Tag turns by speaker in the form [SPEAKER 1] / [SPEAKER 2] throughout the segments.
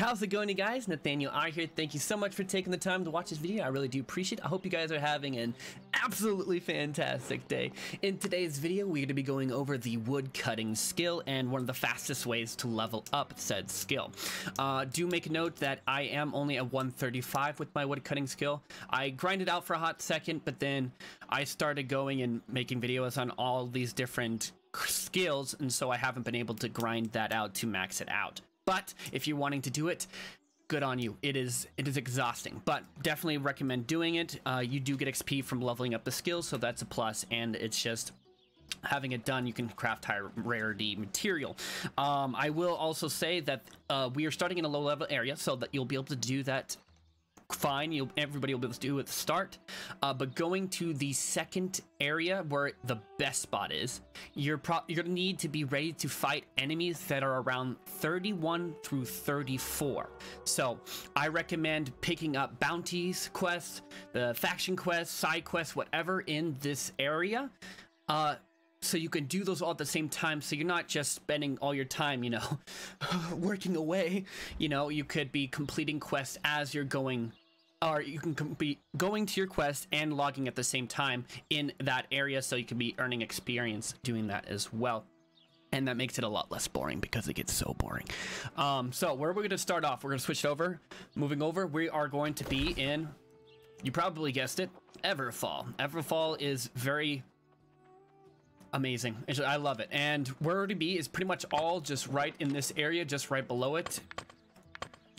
[SPEAKER 1] How's it going, you guys? Nathaniel R here. Thank you so much for taking the time to watch this video. I really do appreciate it. I hope you guys are having an absolutely fantastic day. In today's video, we're going to be going over the wood cutting skill and one of the fastest ways to level up said skill. Do make a note that I am only at 135 with my wood cutting skill. I grinded out for a hot second, but then I started going and making videos on all these different skills, and so I haven't been able to grind that out to max it out. But if you're wanting to do it, good on you. It is exhausting, but definitely recommend doing it. You do get XP from leveling up the skills, so that's a plus, and it's just having it done, you can craft higher rarity material. I will also say that we are starting in a low level area, so that you'll be able to do that fine. Everybody will be able to do it at the start, but going to the second area where the best spot is, you're gonna need to be ready to fight enemies that are around 31 through 34. So I recommend picking up bounties quests, the faction quests, side quests, whatever in this area, so you can do those all at the same time, so you're not just spending all your time, you know, working away. You know, you could be completing quests as you're going, or you can be going to your quest and logging at the same time in that area, so you can be earning experience doing that as well. And that makes it a lot less boring, because it gets so boring. So where are we going to start off? We're going to switch over. Moving over, we are going to be in, you probably guessed it, Everfall. Everfall is very amazing. I love it. And where it'll be is pretty much all just right in this area, just right below it.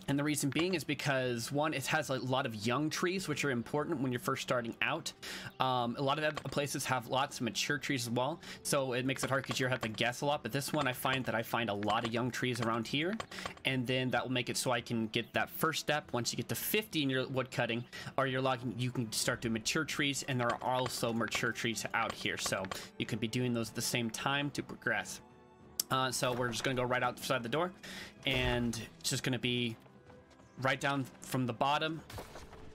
[SPEAKER 1] And the reason being is because, one, it has a lot of young trees, which are important when you're first starting out. A lot of other places have lots of mature trees as well, so it makes it hard because you have to guess a lot. But this one, I find a lot of young trees around here, and then that will make it so I can get that first step. Once you get to 50 in your wood cutting or your logging, you can start doing mature trees, and there are also mature trees out here, so you can be doing those at the same time to progress. So we're just gonna go right outside the door, and it's just gonna be right down from the bottom.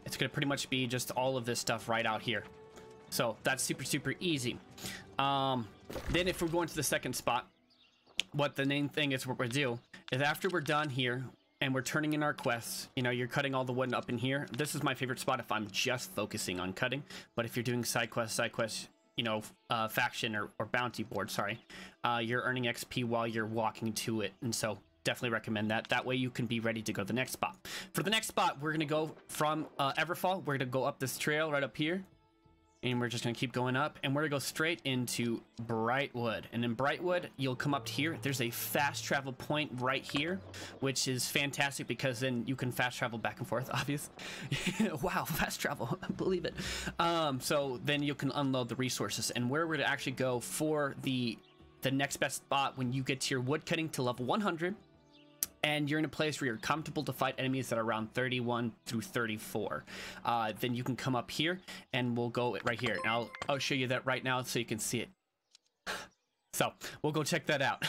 [SPEAKER 1] It's gonna pretty much be just all of this stuff right out here, so that's super easy. Then if we're going to the second spot, what the main thing is, what we're do is, after we're done here and we're turning in our quests, you know, you're cutting all the wood up in here. This is my favorite spot if I'm just focusing on cutting, but if you're doing side quests, you know, faction or bounty board, sorry, you're earning XP while you're walking to it, and so definitely recommend that. That way you can be ready to go to the next spot. For the next spot, we're gonna go from Everfall. We're gonna go up this trail right up here, and we're just gonna keep going up, and we're gonna go straight into Brightwood. And in Brightwood, you'll come up here. There's a fast travel point right here, which is fantastic because then you can fast travel back and forth, obvious. Wow, fast travel, believe it. So then you can unload the resources, and where we're gonna actually go for the next best spot when you get to your wood cutting to level 100, and you're in a place where you're comfortable to fight enemies that are around 31 through 34. Then you can come up here, and we'll go right here. And I'll show you that right now so you can see it. So we'll go check that out.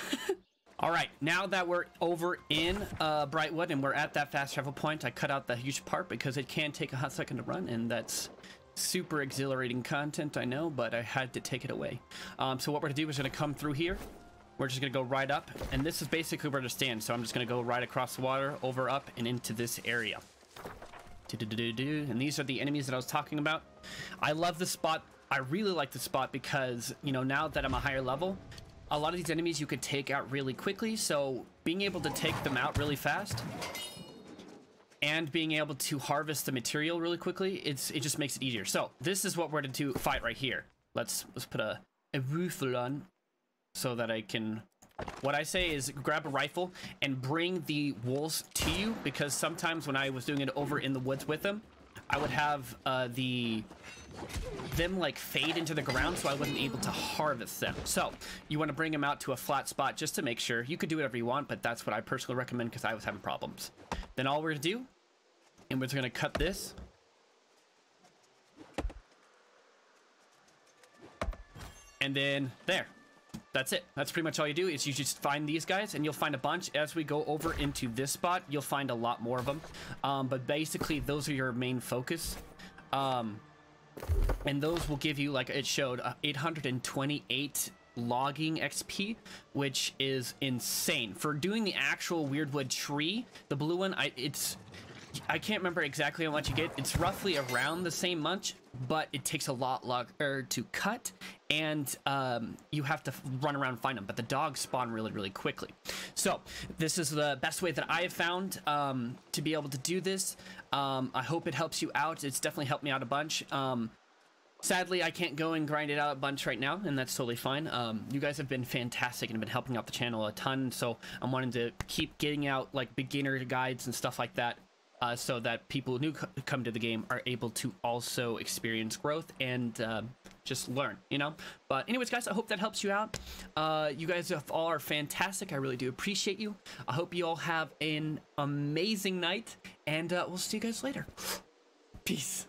[SPEAKER 1] All right, now that we're over in Brightwood and we're at that fast travel point, I cut out the huge part because it can take a hot second to run, and that's super exhilarating content, I know, but I had to take it away. So what we're gonna do is gonna come through here. We're just gonna go right up, and this is basically where to stand. So I'm just gonna go right across the water, over, up, and into this area. And these are the enemies that I was talking about. I love this spot. I really like this spot because, you know, now that I'm a higher level, a lot of these enemies you could take out really quickly. So being able to take them out really fast and being able to harvest the material really quickly, it just makes it easier. So this is what we're going to fight right here. Let's put a rifle on so that I can, what I say is grab a rifle and bring the wolves to you, because sometimes when I was doing it over in the woods with them, I would have them like fade into the ground, so I wasn't able to harvest them. So you want to bring them out to a flat spot just to make sure. You could do whatever you want, but that's what I personally recommend because I was having problems. Then all we're gonna do, and we're just gonna cut this, and then there, that's it. That's pretty much all you do, is you just find these guys, and you'll find a bunch. As we go over into this spot, you'll find a lot more of them, but basically those are your main focus. And those will give you, like it showed, 828 logging XP, which is insane. For doing the actual Weirdwood tree, the blue one, I can't remember exactly how much you get. It's roughly around the same much, but it takes a lot longer to cut, and you have to run around and find them. But the dogs spawn really, really quickly. So this is the best way that I have found to be able to do this. I hope it helps you out. It's definitely helped me out a bunch. Sadly, I can't go and grind it out a bunch right now, and that's totally fine. You guys have been fantastic and have been helping out the channel a ton, so I'm wanting to keep getting out like beginner guides and stuff like that. So that people who come to the game are able to also experience growth and just learn, you know? But anyways, guys, I hope that helps you out. You guys all are fantastic. I really do appreciate you. I hope you all have an amazing night, and we'll see you guys later. Peace.